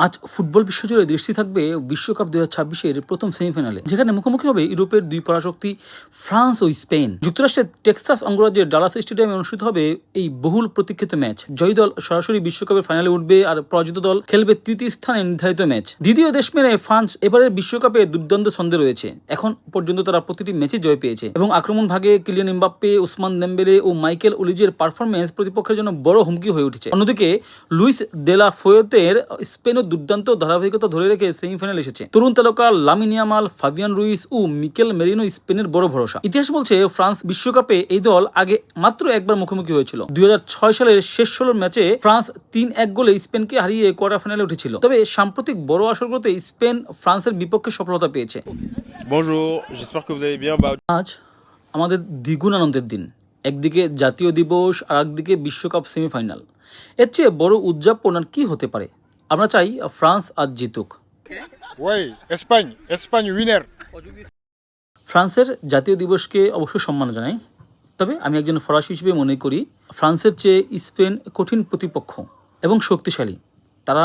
আজ ফুটবল বিশ্বজুড়ে দেশটি থাকবে বিশ্বকাপ 2026-এর প্রথম সেমিফাইনালে, যেখানে মুখোমুখি হবে ইউরোপের দুই পরাশক্তি ফ্রান্স ও স্পেন। যুক্তরাষ্ট্রের টেক্সাস অঙ্গরাজ্যের ডালাস স্টেডিয়ামে অনুষ্ঠিত হবে এই বহুল প্রতীক্ষিত ম্যাচ। জয়ী দল সরাসরি বিশ্বকাপের ফাইনালে উঠবে, আর পরাজিত দল খেলবে তৃতীয় স্থানে নির্ধারিত ম্যাচ। দ্বিতীয় দেশ মেনে ফ্রান্স এবারের বিশ্বকাপে দুর্দান্ত ছন্দে রয়েছে। এখন পর্যন্ত তারা প্রতিটি ম্যাচে জয় পেয়েছে এবং আক্রমণ ভাগে কিলিয়ান এমবাপ্পে, ওসমান দেম্বেলে ও মাইকেল ওলিজের পারফরমেন্স প্রতিপক্ষের জন্য বড় হুমকি হয়ে উঠেছে। অন্যদিকে লুইস দেলা ফোয়েতের স্পেনের দুর্দান্ত ধারাবাহিকতা ধরে রেখে সেমিফাইনালে এসেছে। তরুণ তারকা লামিন ইয়ামাল, ফাবিয়ান রুইস ও মিকেল মেরিনো স্পেনের বড় ভরসা। ইতিহাস বলছে ফ্রান্স বিশ্বকাপে এই দল আগে মাত্র একবার মুখোমুখি হয়েছিল। 2006 সালের শেষ 16 ম্যাচে ফ্রান্স 3-1 গোলে স্পেনকে হারিয়ে কোয়ার্টার ফাইনালে উঠেছিল। তবে সাম্প্রতিক বড় আসরগুলোতে স্পেন ফ্রান্সের বিপক্ষে সফলতা পেয়েছে। Bonjour, j'espère que vous allez bien. আজ আমাদের দ্বিগুণ আনন্দের দিন। একদিকে জাতীয় দিবস আর একদিকে বিশ্বকাপ সেমিফাইনাল। এর চেয়ে বড় উদযাপন আর কি হতে পারে? আমরা চাই ফ্রান্স আজ জিতুক। Oui, Espagne winner. ফ্রান্সের জাতীয় দিবসকে অবশ্য সম্মান জানাই, তবে আমি একজন ফরাসি হিসেবে মনে করি ফ্রান্সের চেয়ে স্পেন কঠিন প্রতিপক্ষ এবং শক্তিশালী। তারা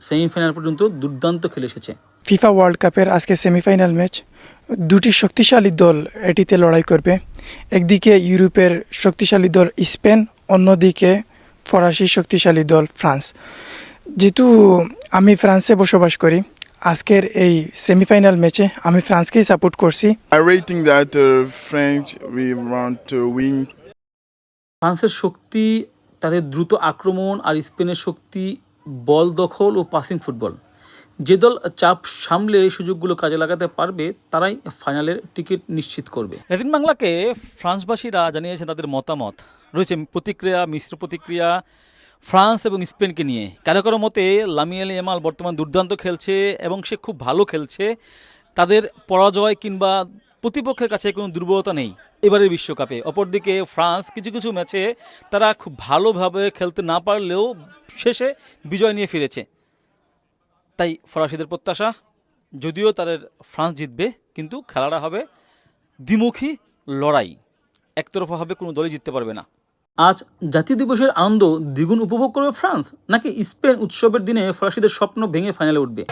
সেমিফাইনাল পর্যন্ত দুর্দান্ত খেলে এসেছে। ফিফা ওয়ার্ল্ড কাপের আজকে সেমিফাইনাল ম্যাচ, দুটি শক্তিশালী দল এটিতে লড়াই করবে। একদিকে ইউরোপের শক্তিশালী দল স্পেন, অন্যদিকে ফরাসি শক্তিশালী দল ফ্রান্স। যেহেতু আমি ফ্রান্সে বসবাস করি, আজকের এই সেমিফাইনাল ম্যাচে আমি ফ্রান্সকেই সাপোর্ট করছি। I rating that French we want to win. ফ্রান্সের শক্তি তাদের দ্রুত আক্রমণ, আর স্পেনের শক্তি বল দখল ও পাসিং ফুটবল। যে দল চাপ সামলে সুযোগগুলো কাজে লাগাতে পারবে তারাই ফাইনালের টিকিট নিশ্চিত করবে। ল্যাটিন বাংলাকে ফ্রান্সবাসীরা জানিয়েছেন তাদের মতামত। রয়েছে প্রতিক্রিয়া, মিশ্র প্রতিক্রিয়া ফ্রান্স এবং স্পেনকে নিয়ে। কারো কারো মতে লামিন ইয়ামাল বর্তমান দুর্দান্ত খেলছে এবং সে খুব ভালো খেলছে। তাদের পরাজয় কিংবা প্রতিপক্ষের কাছে কোনো দুর্বলতা নেই এবারের বিশ্বকাপে। অপরদিকে ফ্রান্স কিছু কিছু ম্যাচে তারা খুব ভালোভাবে খেলতে না পারলেও শেষে বিজয় নিয়ে ফিরেছে। তাই ফরাসিদের প্রত্যাশা, যদিও তাদের ফ্রান্স জিতবে, কিন্তু খেলাটা হবে দ্বিমুখী লড়াই, একতরফা হবে, কোনো দলই জিততে পারবে না। আজ জাতীয় দিবসের আনন্দ দ্বিগুণ উপভোগ করবে ফ্রান্স, নাকি স্পেন উৎসবের দিনে ফরাসিদের স্বপ্ন ভেঙে ফাইনালে উঠবে?